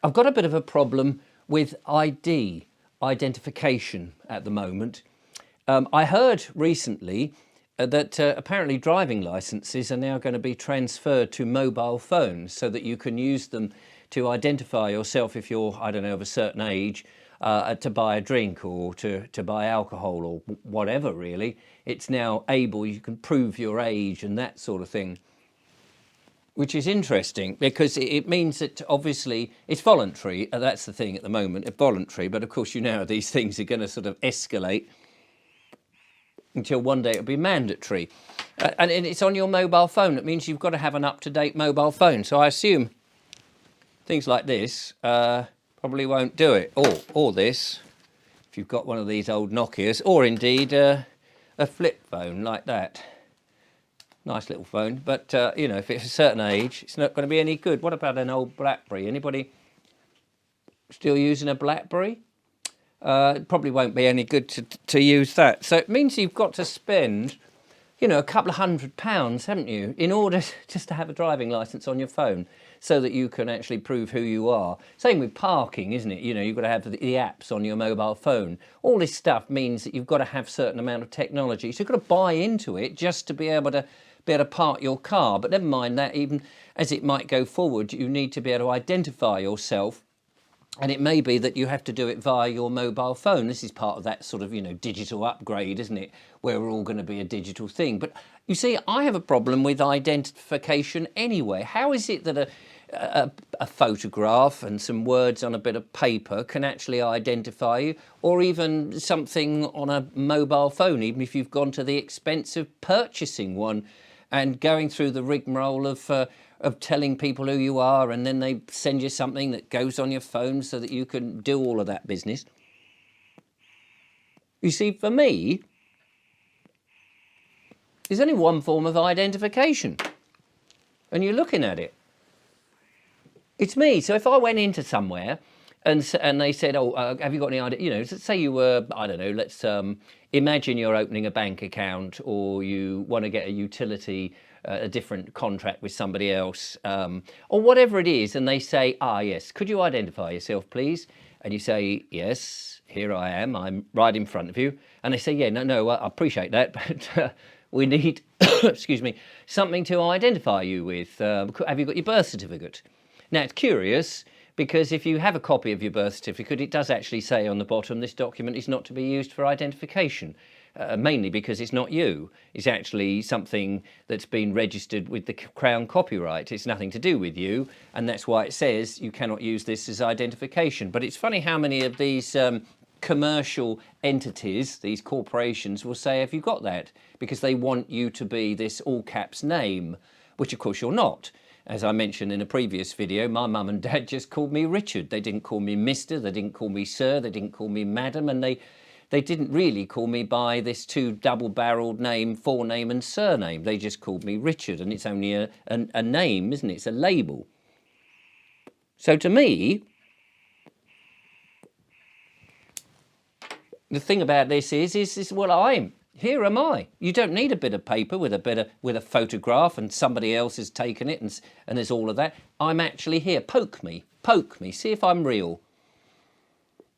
I've got a bit of a problem with identification at the moment. I heard recently that apparently driving licenses are now going to be transferred to mobile phones so that you can use them to identify yourself if you're, I don't know, of a certain age, to buy a drink or to buy alcohol or whatever, really. It's now able, you can prove your age and that sort of thing. Which is interesting because it means that obviously it's voluntary. That's the thing at the moment, it's voluntary. But of course, you know, these things are going to sort of escalate until one day it'll be mandatory. And it's on your mobile phone. It means you've got to have an up-to-date mobile phone. So I assume things like this probably won't do it. Or this, if you've got one of these old Nokias, or indeed a flip phone like that. Nice little phone, but you know, if it's a certain age, it's not going to be any good. What about an old BlackBerry? Anybody still using a BlackBerry? It probably won't be any good to use that. So it means you've got to spend, you know, a couple of £100, haven't you, in order just to have a driving licence on your phone so that you can actually prove who you are. Same with parking, isn't it? You know, you've got to have the apps on your mobile phone. All this stuff means that you've got to have a certain amount of technology. So you've got to buy into it just to be able to park your car. But never mind that, even as it might go forward, you need to be able to identify yourself. And it may be that you have to do it via your mobile phone. This is part of that sort of, you know, digital upgrade, isn't it? Where we're all going to be a digital thing. But you see, I have a problem with identification anyway. How is it that a photograph and some words on a bit of paper can actually identify you, or even something on a mobile phone, even if you've gone to the expense of purchasing one and going through the rigmarole of telling people who you are, and then they send you something that goes on your phone so that you can do all of that business. You see, for me, there's only one form of identification, and you're looking at it. It's me. So if I went into somewhere and they said, oh, have you got any idea? You know, say you were, I don't know, let's imagine you're opening a bank account, or you want to get a utility, a different contract with somebody else, or whatever it is. And they say, yes, could you identify yourself, please? And you say, yes, here I am. I'm right in front of you. And they say, yeah, no, I appreciate that, but we need, excuse me, something to identify you with. Have you got your birth certificate? Now, it's curious, because if you have a copy of your birth certificate, it does actually say on the bottom, this document is not to be used for identification, mainly because it's not you. It's actually something that's been registered with the Crown copyright. It's nothing to do with you, and that's why it says you cannot use this as identification. But it's funny how many of these commercial entities, these corporations, will say, have you got that? Because they want you to be this all caps name, which of course you're not. As I mentioned in a previous video, my mum and dad just called me Richard. They didn't call me Mr, they didn't call me Sir, they didn't call me Madam, and they didn't really call me by this two double-barreled name, forename and surname. They just called me Richard, and it's only a name, isn't it? It's a label. So to me, the thing about this is well, here am I. You don't need a bit of paper with a photograph and somebody else has taken it and there's all of that. I'm actually here. Poke me, see if I'm real.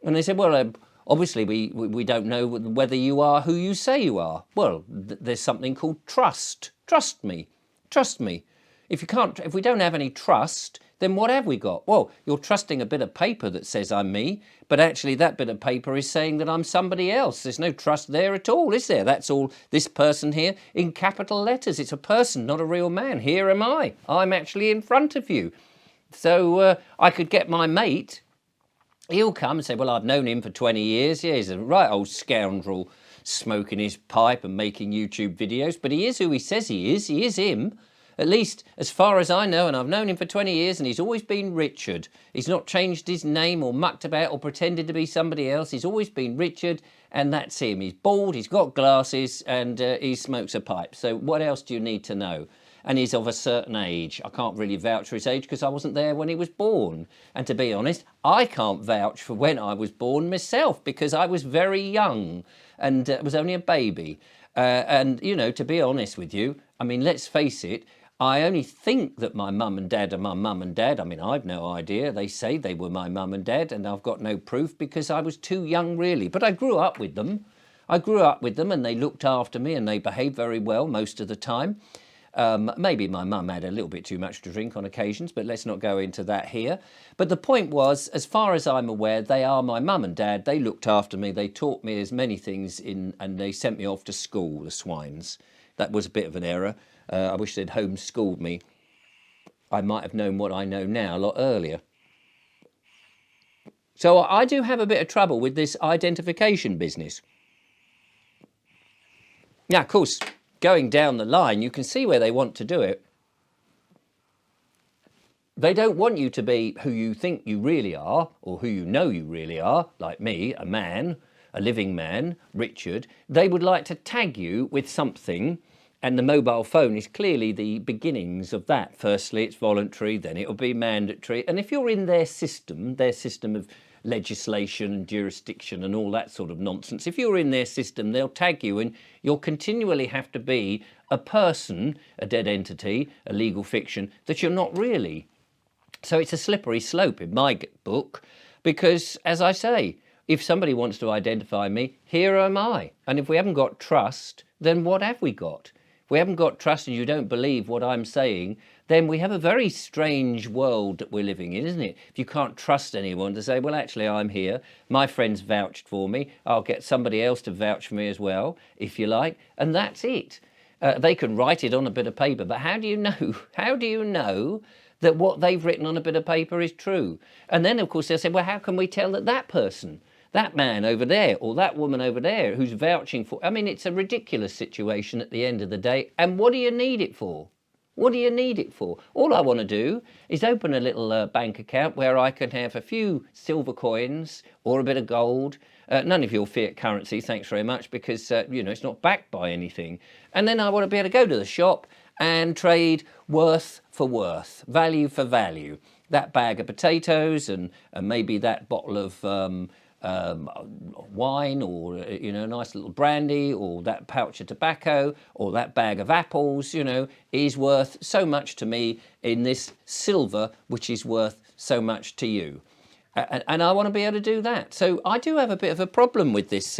And they said, well, obviously we don't know whether you are who you say you are. Well, there's something called trust. Trust me. If we don't have any trust, then what have we got? Well, you're trusting a bit of paper that says I'm me, but actually that bit of paper is saying that I'm somebody else. There's no trust there at all, is there? That's all this person here in capital letters. It's a person, not a real man. Here am I. I'm actually in front of you. So I could get my mate. He'll come and say, well, I've known him for 20 years. Yeah, he's a right old scoundrel, smoking his pipe and making YouTube videos. But he is who he says he is. He is him. At least, as far as I know, and I've known him for 20 years, and he's always been Richard. He's not changed his name or mucked about or pretended to be somebody else. He's always been Richard, and that's him. He's bald, he's got glasses, and he smokes a pipe. So what else do you need to know? And he's of a certain age. I can't really vouch for his age because I wasn't there when he was born. And to be honest, I can't vouch for when I was born myself because I was very young and was only a baby. And, you know, to be honest with you, I mean, let's face it, I only think that my mum and dad are my mum and dad. I mean, I've no idea. They say they were my mum and dad, and I've got no proof because I was too young, really. But I grew up with them. I grew up with them, and they looked after me, and they behaved very well most of the time. Maybe my mum had a little bit too much to drink on occasions, but let's not go into that here. But the point was, as far as I'm aware, they are my mum and dad. They looked after me. They taught me as many things and they sent me off to school, the swines. That was a bit of an error. I wish they'd homeschooled me. I might have known what I know now a lot earlier. So I do have a bit of trouble with this identification business. Now, of course, going down the line, you can see where they want to do it. They don't want you to be who you think you really are, or who you know you really are, like me, a man, a living man, Richard. They would like to tag you with something, and the mobile phone is clearly the beginnings of that. Firstly, it's voluntary, then it'll be mandatory. And if you're in their system of legislation and jurisdiction and all that sort of nonsense, if you're in their system, they'll tag you and you'll continually have to be a person, a dead entity, a legal fiction that you're not really. So it's a slippery slope in my book because, as I say, if somebody wants to identify me, here am I. And if we haven't got trust, then what have we got? If we haven't got trust and you don't believe what I'm saying, then we have a very strange world that we're living in, isn't it? If you can't trust anyone to say, well, actually, I'm here. My friends vouched for me. I'll get somebody else to vouch for me as well, if you like. And that's it. They can write it on a bit of paper, but how do you know? How do you know that what they've written on a bit of paper is true? And then, of course, they'll say, well, how can we tell that that person, that man over there or that woman over there who's vouching for... I mean, it's a ridiculous situation at the end of the day. And what do you need it for? What do you need it for? All I want to do is open a little bank account where I can have a few silver coins or a bit of gold. None of your fiat currency, thanks very much, because, it's not backed by anything. And then I want to be able to go to the shop and trade worth for worth, value for value. That bag of potatoes and maybe that bottle of... wine or, a nice little brandy or that pouch of tobacco or that bag of apples, is worth so much to me in this silver, which is worth so much to you. And I want to be able to do that. So I do have a bit of a problem with this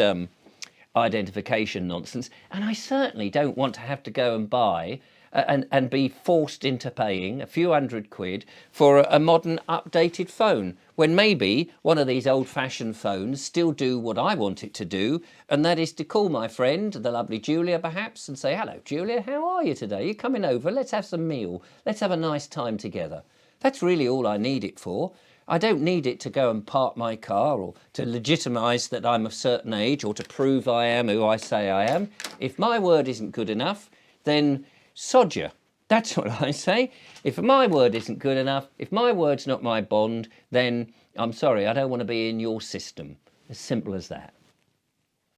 identification nonsense. And I certainly don't want to have to go and buy and be forced into paying a few £100 for a modern updated phone, when maybe one of these old-fashioned phones still do what I want it to do, and that is to call my friend, the lovely Julia perhaps, and say, hello Julia, how are you today? You coming over? Let's have some meal. Let's have a nice time together. That's really all I need it for. I don't need it to go and park my car or to legitimise that I'm of a certain age or to prove I am who I say I am. If my word isn't good enough, then sod you. That's what I say. If my word isn't good enough, if my word's not my bond, then I'm sorry, I don't want to be in your system. As simple as that.